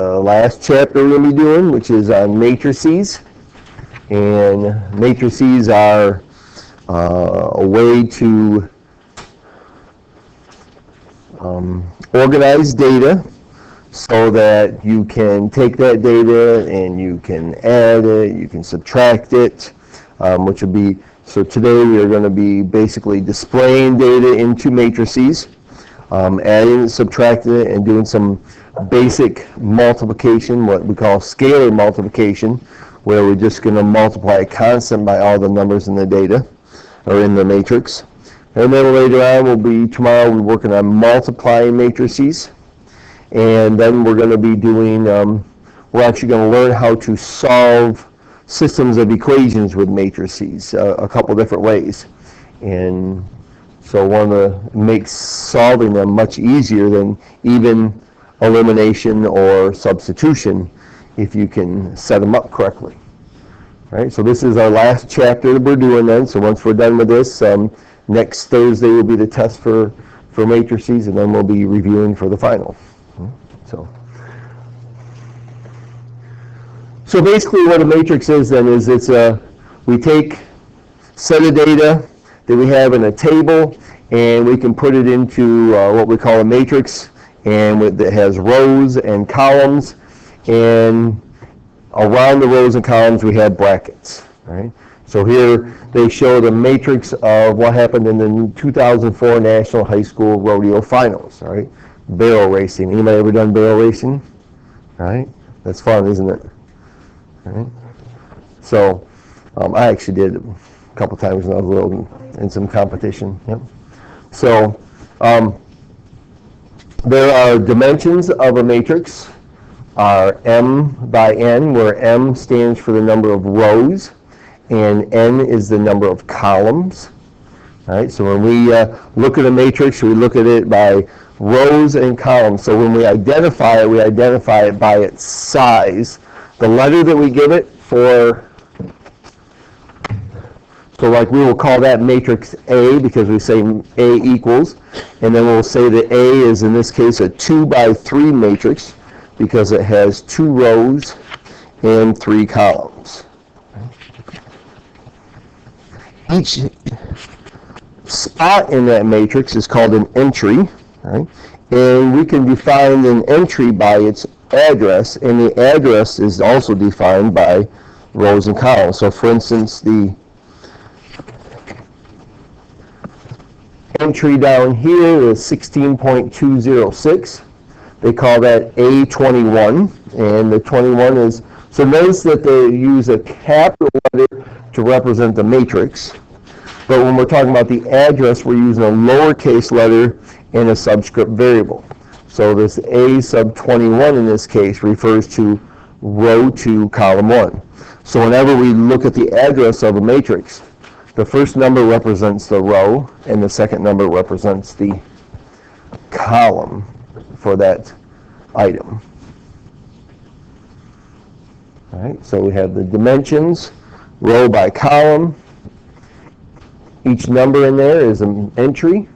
the last chapter we're going to be doing, which is on matrices. And matrices are a way to organize data so that you can take that data and you can add it, you can subtract it, which will be, so today we are going to be basically displaying data into matrices, adding it, subtracting it, and doing some basic multiplication, what we call scalar multiplication, where we're just going to multiply a constant by all the numbers in the data, or in the matrix. And then later on, tomorrow we'll be working on multiplying matrices. And then we're going to be doing, we're actually going to learn how to solve systems of equations with matrices, a couple different ways. And so makes solving them much easier than even elimination or substitution if you can set them up correctly. Right, so this is our last chapter that we're doing then. So once we're done with this, next Thursday will be the test for matrices, and then we'll be reviewing for the final. So basically what a matrix is then is we take set of data that we have in a table, and we can put it into what we call a matrix, and that has rows and columns, and around the rows and columns we have brackets. Right? So here they show the matrix of what happened in the 2004 National High School Rodeo Finals. Right? Barrel racing. Anybody ever done barrel racing? Right? That's fun, isn't it? Right? So I actually did it a couple times when I was little in some competition. Yep. So there are dimensions of a matrix are m by n, where m stands for the number of rows and n is the number of columns. All right, so when we look at a matrix, we look at it by rows and columns. So when we identify it by its size. The letter that we give it so like we will call that matrix A because we say A equals, and then we'll say that A is in this case a 2 by 3 matrix because it has 2 rows and 3 columns. Each spot in that matrix is called an entry, right? And we can define an entry by its address, and the address is also defined by rows and columns. So for instance, the entry down here is 16.206. They call that A21, and the 21 is, so notice that they use a capital letter to represent the matrix, but when we're talking about the address, we're using a lowercase letter and a subscript variable. So this A sub 21 in this case refers to row 2, column 1. So whenever we look at the address of a matrix, the first number represents the row and the second number represents the column for that item. All right, so we have the dimensions, row by column. Each number in there is an entry,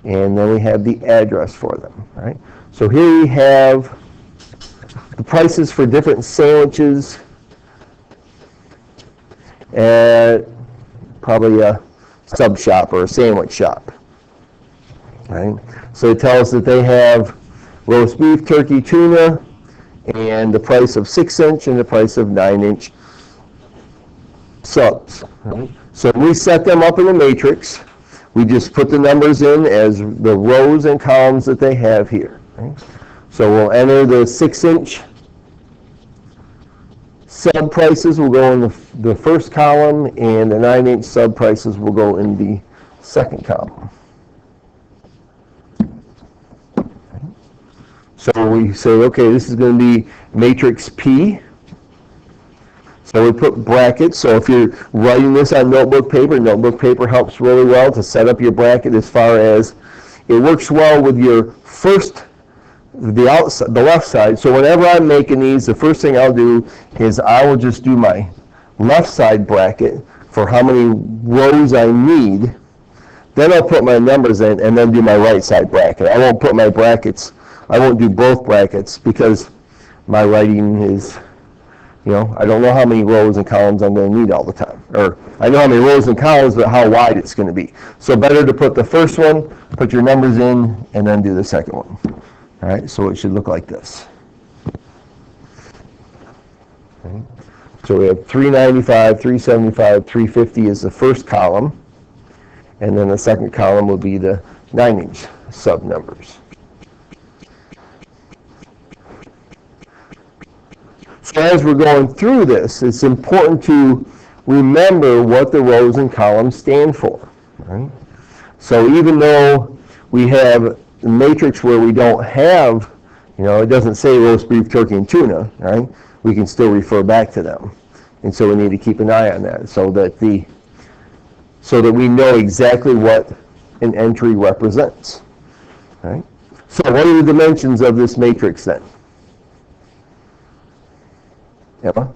and then we have the address for them. Right? So here we have the prices for different sandwiches at probably a sub shop or a sandwich shop. Right? So it tells that they have roast beef, turkey, tuna, and the price of 6-inch and the price of 9-inch subs. Right? So we set them up in a matrix. We just put the numbers in as the rows and columns that they have here. Right? So we'll enter the 6-inch sub prices will go in the first column, and the 9-inch sub prices will go in the second column. So we say, okay, this is going to be matrix P. So we put brackets. So if you're writing this on notebook paper helps really well to set up your bracket as far as it works well with your the left side. So whenever I'm making these, the first thing I'll do is I will just do my left side bracket for how many rows I need. Then I'll put my numbers in and then do my right side bracket. I won't do both brackets because my writing is, I don't know how many rows and columns I'm going to need all the time. Or I know how many rows and columns, but how wide it's going to be. So better to put the first one, put your numbers in, and then do the second one. All right, so it should look like this. Okay. So we have 395, 375, 350 is the first column, and then the second column will be the 9-inch sub numbers. So as we're going through this, it's important to remember what the rows and columns stand for. Right? So even though we have a matrix where we don't have, it doesn't say roast beef, turkey, and tuna, right? We can still refer back to them. And so we need to keep an eye on that so that we know exactly what an entry represents. Right? So what are the dimensions of this matrix then? Emma?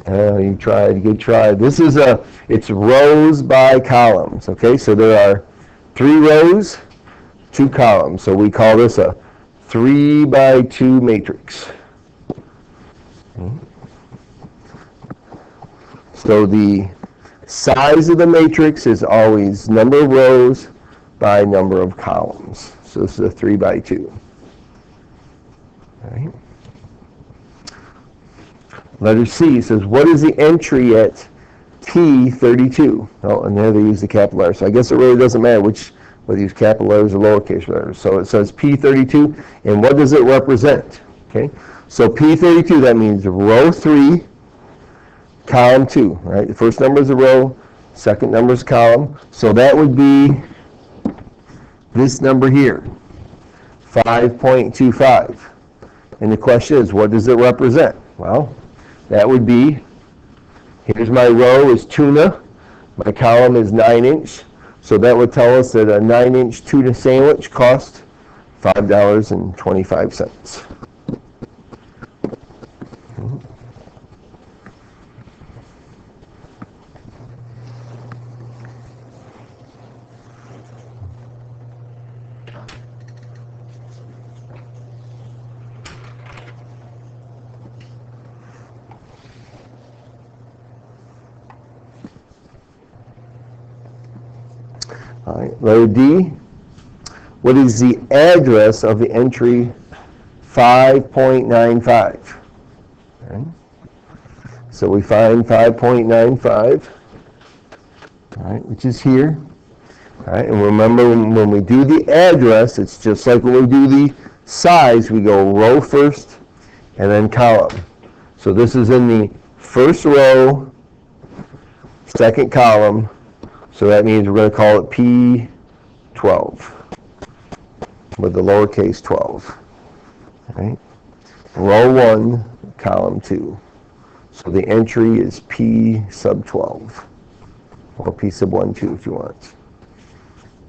You tried, good try. This is it's rows by columns, okay? So there are 3 rows, 2 columns. So we call this a 3 by 2 matrix. So the size of the matrix is always number of rows by number of columns. So this is a 3 by 2. All right. Letter C says, what is the entry at P32? Oh, and there they use the capital letters. So I guess it really doesn't matter whether you use capital letters or lowercase letters. So it says P32, and what does it represent? Okay, so P32, that means row 3, column 2, right? The first number is a row, second number is a column. So that would be this number here, 5.25. And the question is, what does it represent? Well, that would be, here's my row is tuna, my column is 9-inch, so that would tell us that a 9-inch tuna sandwich costs $5.25. All right, letter D. What is the address of the entry 5.95? Okay. So we find 5.95, all right, which is here. All right, and remember when we do the address, it's just like when we do the size, we go row first and then column. So this is in the first row, second column. So that means we're going to call it P12 with the lowercase 12. Right? Row 1, column 2. So the entry is P sub 12, or P sub 1, 2 if you want.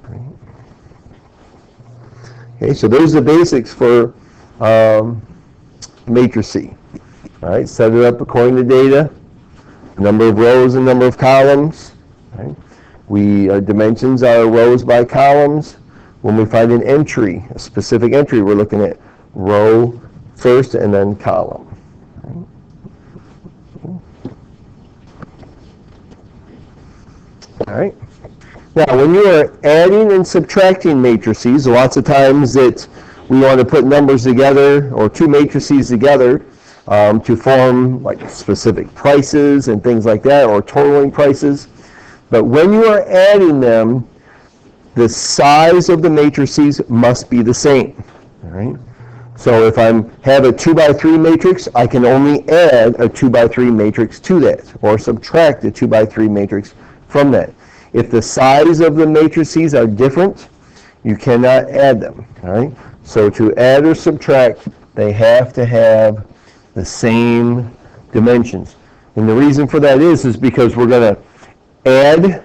Right? Okay, so those are the basics for matrices. All right, set it up according to data, number of rows and number of columns. Right? Our dimensions are rows by columns. When we find an entry, a specific entry, we're looking at row first and then column. All right. Now, when you are adding and subtracting matrices, lots of times that we want to put numbers together or 2 matrices together to form like specific prices and things like that, or totaling prices. But when you are adding them, the size of the matrices must be the same. All right? So if I have a 2 by 3 matrix, I can only add a 2 by 3 matrix to that, or subtract a 2 by 3 matrix from that. If the size of the matrices are different, you cannot add them. All right? So to add or subtract, they have to have the same dimensions. And the reason for that is because we're going to add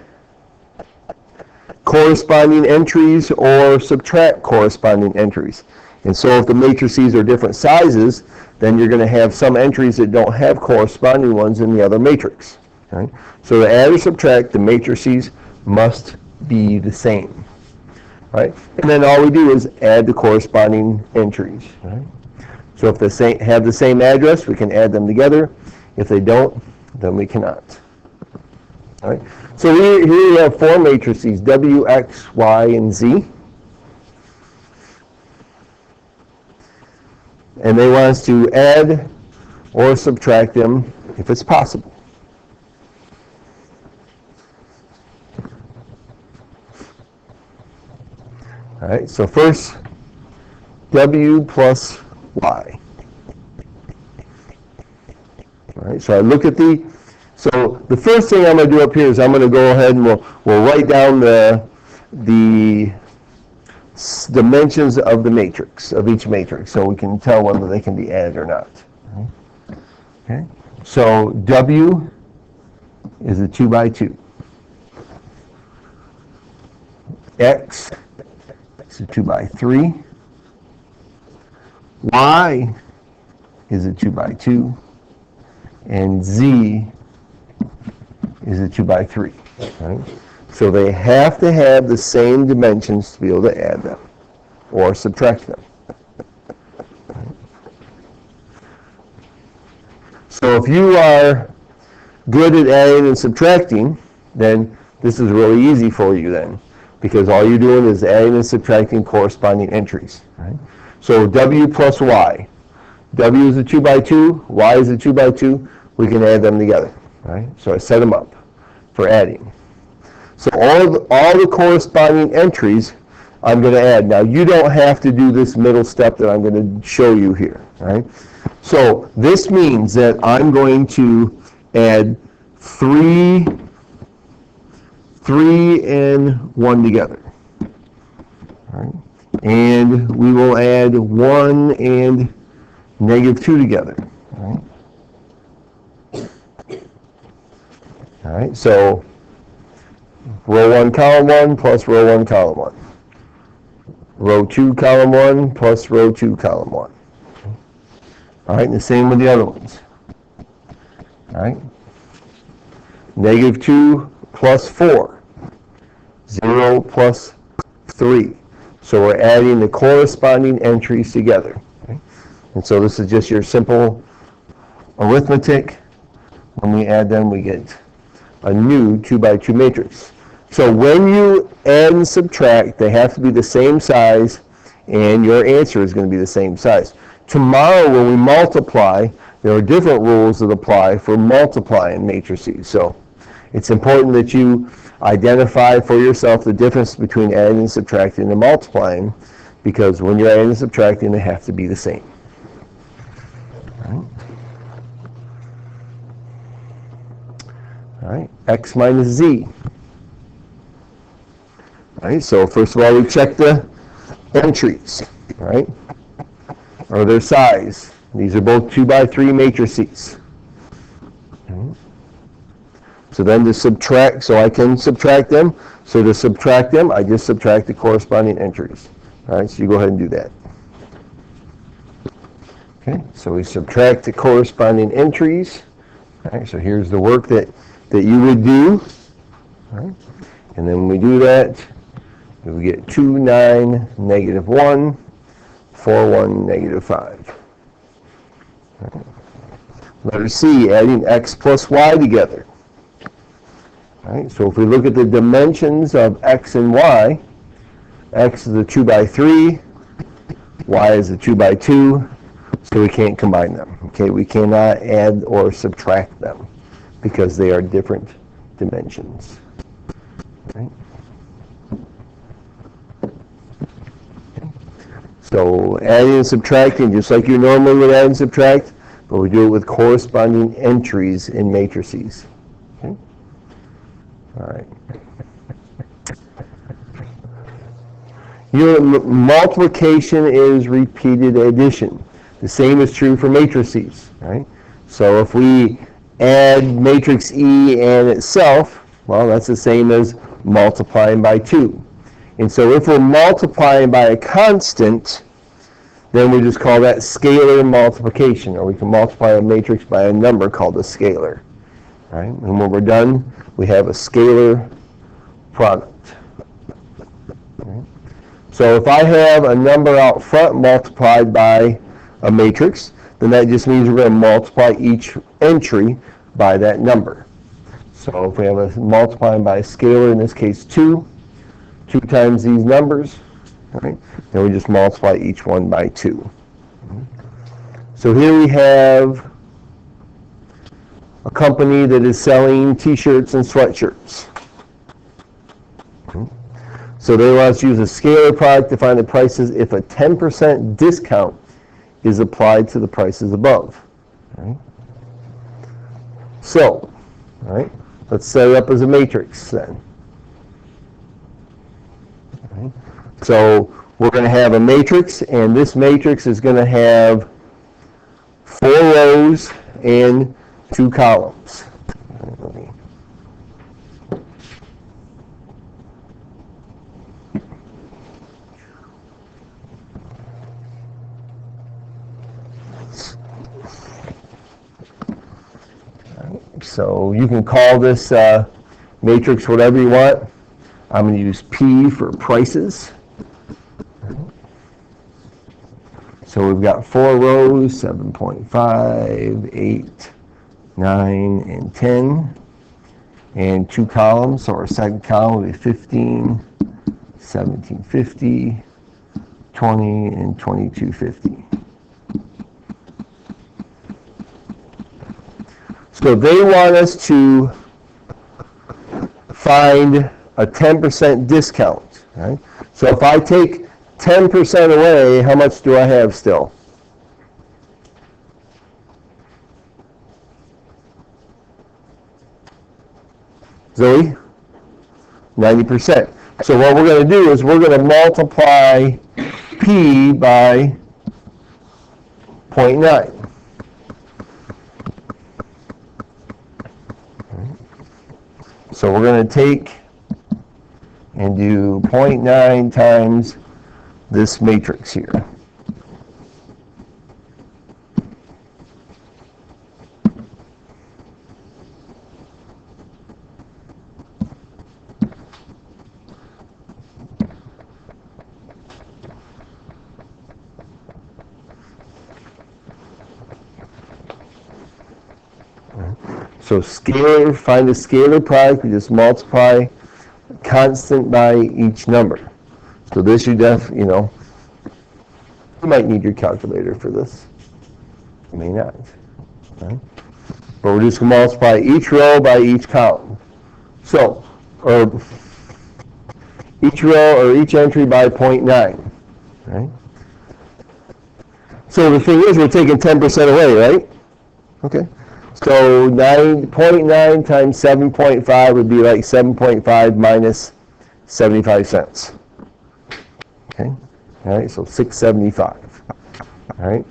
corresponding entries or subtract corresponding entries. And so if the matrices are different sizes, then you're going to have some entries that don't have corresponding ones in the other matrix. Right? So to add or subtract, the matrices must be the same. Right? And then all we do is add the corresponding entries. Right? So if they have the same address, we can add them together. If they don't, then we cannot. All right? So here we have four matrices, W, X, Y, and Z. And they want us to add or subtract them if it's possible. All right, so first, W plus Y. All right, so I look at so the first thing I'm going to do up here is I'm going to go ahead and we'll write down the dimensions of the matrix, of each matrix, so we can tell whether they can be added or not. Okay, so W is a 2 by 2. X is a 2 by 3. Y is a 2 by 2. And Z is a 2 by 3. Right? So they have to have the same dimensions to be able to add them or subtract them. So if you are good at adding and subtracting, then this is really easy for you then, because all you're doing is adding and subtracting corresponding entries. Right? So W plus Y. W is a 2 by 2, Y is a 2 by 2, we can add them together. Right? So I set them up for adding. So all the corresponding entries I'm going to add. Now you don't have to do this middle step that I'm going to show you here. Right? So this means that I'm going to add 3 and 1 together. All right? And we will add 1 and -2 together. All right, so row 1, column 1 plus row 1, column 1. Row 2, column 1 plus row 2, column 1. All right, and the same with the other ones. All right, -2 plus 4. 0 plus 3. So we're adding the corresponding entries together. Okay? And so this is just your simple arithmetic. When we add them, we get a new 2 by 2 matrix. So when you add and subtract, they have to be the same size, and your answer is going to be the same size. Tomorrow, when we multiply, there are different rules that apply for multiplying matrices. So it's important that you identify for yourself the difference between adding and subtracting and multiplying, because when you're adding and subtracting, they have to be the same. All right, X minus Z. All right, so first of all, we check the entries, right, or their size. These are both 2 by 3 matrices. So then to subtract, so I can subtract them. So to subtract them, I just subtract the corresponding entries. All right, so you go ahead and do that. Okay, so we subtract the corresponding entries. All right, so here's the work that you would do. All right, and then when we do that, we get 2, 9, -1, 4, 1, -5. All right. Letter C, adding X plus Y together. All right, so if we look at the dimensions of X and Y, X is a 2 by 3, Y is a 2 by 2, so we can't combine them. Okay, we cannot add or subtract them because they are different dimensions. Okay. So adding and subtracting, just like you normally would add and subtract, but we do it with corresponding entries in matrices. Okay. All right. Your multiplication is repeated addition. The same is true for matrices, right? So if we add matrix E and itself, well, that's the same as multiplying by 2. And so if we're multiplying by a constant, then we just call that scalar multiplication, or we can multiply a matrix by a number called a scalar. Right? And when we're done, we have a scalar product. Right? So if I have a number out front multiplied by a matrix, then that just means we're going to multiply each entry by that number. So if we have a multiplying by a scalar, in this case 2 times these numbers, right? Then we just multiply each one by 2. So here we have a company that is selling t-shirts and sweatshirts. So they want us to use a scalar product to find the prices if a 10% discount is applied to the prices above. Right? So, right, let's set it up as a matrix then. Right? So we're going to have a matrix, and this matrix is going to have 4 rows and 2 columns. So you can call this matrix whatever you want. I'm going to use P for prices. So we've got 4 rows, 7.5, 8, 9, and 10, and 2 columns. So our second column will be 15, 1750, 20, and 2250. So they want us to find a 10% discount. Right? So if I take 10% away, how much do I have still? Zoe? 90%. So what we're going to do is we're going to multiply P by 0.9. So we're going to take and do 0.9 times this matrix here. So scalar, find the scalar product, we just multiply constant by each number. So this you might need your calculator for this. You may not. Right? But we're just going to multiply each row by each column. So, or each row or each entry by 0.9. Right? So the thing is, we're taking 10% away, right? Okay. So 0.9 times 7.5 would be like 7.5 minus 75 cents. Okay. All right. So 675. All right.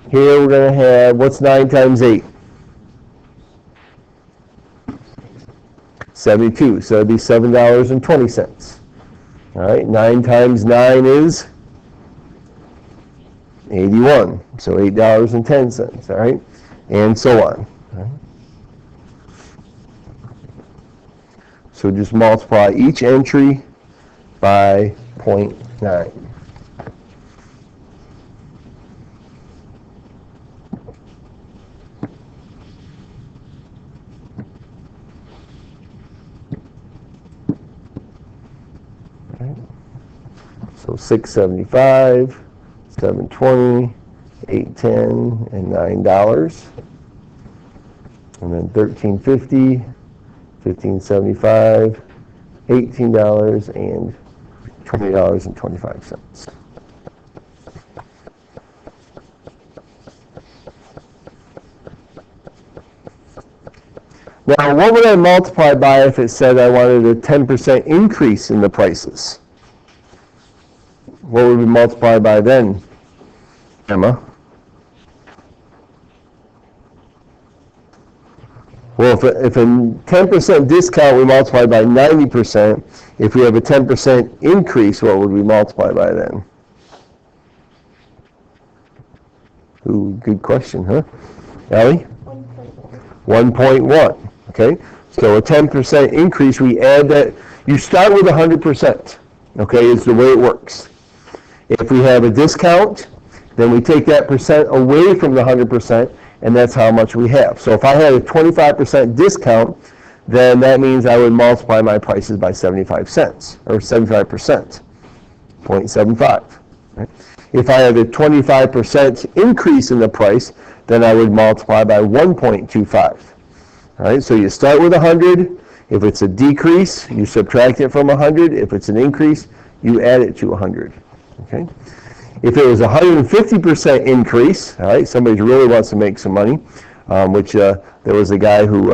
Here we're going to have, what's 9 times 8? 72. So that'd be $7.20. All right. 9 times 9 is 81. So $8.10. All right. And so on. So just multiply each entry by 0.9. Okay. So 675, 720, 810, and $9. And then 1350. $15.75, $18, and $20.25. Now, what would I multiply by if it said I wanted a 10% increase in the prices? What would we multiply by then, Emma? Well, if a 10% discount, we multiply by 90%. If we have a 10% increase, what would we multiply by then? Ooh, good question, huh? Ellie? 1.1. Okay, so a 10% increase, we add that. You start with 100%. Okay, is the way it works. If we have a discount, then we take that percent away from the 100%, and that's how much we have. So if I had a 25% discount, then that means I would multiply my prices by 75 cents, or 75%, 0.75. Right? If I have a 25% increase in the price, then I would multiply by 1.25. All right, so you start with 100. If it's a decrease, you subtract it from 100. If it's an increase, you add it to 100. Okay. If it was a 150% increase, all right, somebody really wants to make some money, which there was a guy who,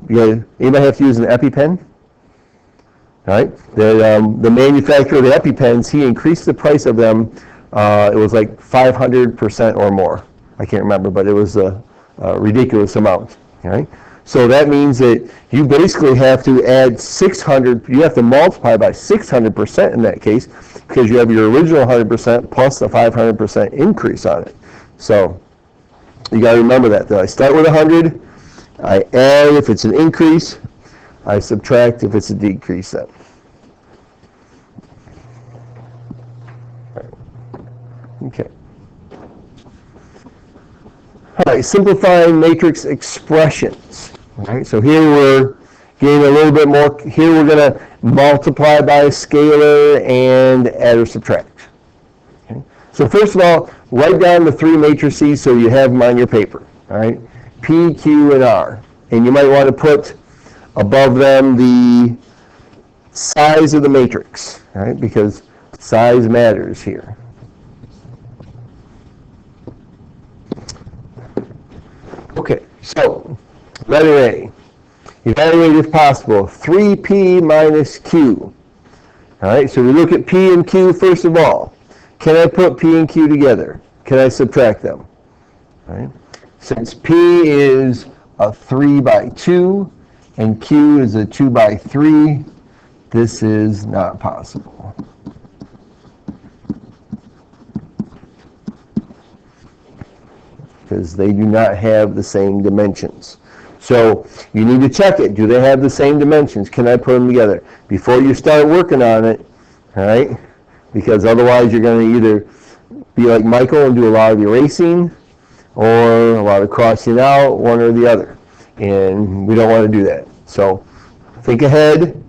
anybody have to use an EpiPen? All right, the manufacturer of the EpiPens, he increased the price of them. It was like 500% or more. I can't remember, but it was a ridiculous amount. All right. So that means that you basically have to add 600, you have to multiply by 600% in that case, because you have your original 100% plus the 500% increase on it. So you got to remember that. I start with 100, I add if it's an increase, I subtract if it's a decrease then. Okay. All right, simplifying matrix expressions. All right, so here we're getting a little bit more. Here we're going to multiply by a scalar and add or subtract. Okay. So first of all, write down the three matrices so you have them on your paper. All right, P, Q, and R. And you might want to put above them the size of the matrix, all right, because size matters here. Okay, so letter A. Evaluate if possible 3P minus Q. All right, so we look at P and Q first of all. Can I put P and Q together? Can I subtract them? All right. Since P is a 3 by 2 and Q is a 2 by 3, this is not possible. Because they do not have the same dimensions. So you need to check it. Do they have the same dimensions? Can I put them together? Before you start working on it, all right? Because otherwise you're going to either be like Michael and do a lot of erasing or a lot of crossing out, one or the other. And we don't want to do that. So think ahead,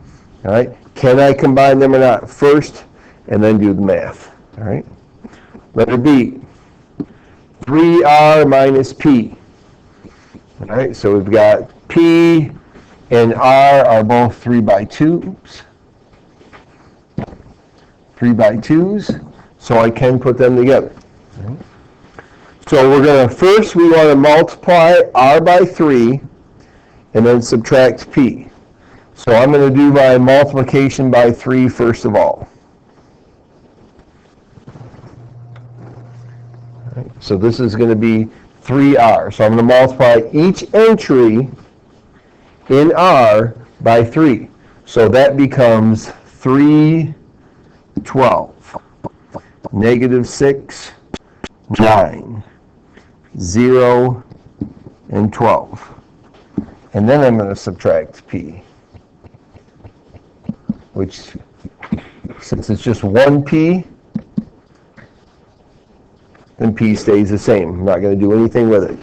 all right? Can I combine them or not first, and then do the math, all right? Letter B. 3R minus P. All right, so we've got P and R are both 3 by 2s. 3 by 2s, so I can put them together. All right. So we're going to, first we want to multiply R by 3 and then subtract P. So I'm going to do my multiplication by 3 first of all. So this is going to be 3R. So I'm going to multiply each entry in R by 3. So that becomes 3, 12, negative 6, 9, 0, and 12. And then I'm going to subtract P, which, since it's just one P, then P stays the same. I'm not going to do anything with it.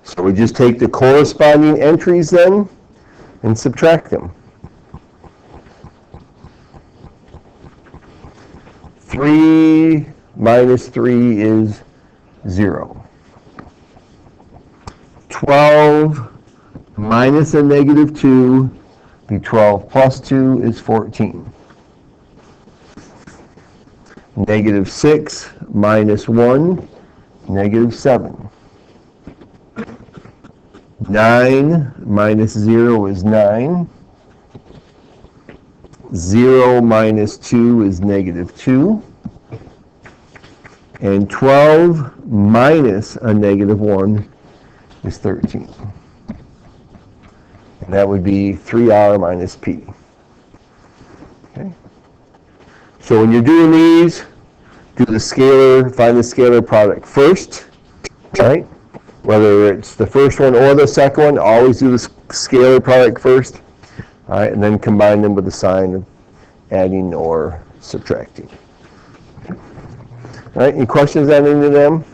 So we just take the corresponding entries then and subtract them. 3 minus 3 is 0. 12 minus a negative 2, be 12 plus 2 is 14. Negative 6 minus 1, negative 7. 9 minus 0 is 9. 0 minus 2 is negative 2. And 12 minus a negative 1 is 13. And that would be 3R minus P. Okay. So when you're doing these, do the scalar, find the scalar product first, right? Whether it's the first one or the second one, always do the scalar product first, all right, and then combine them with the sign of adding or subtracting. All right, any questions on any of them?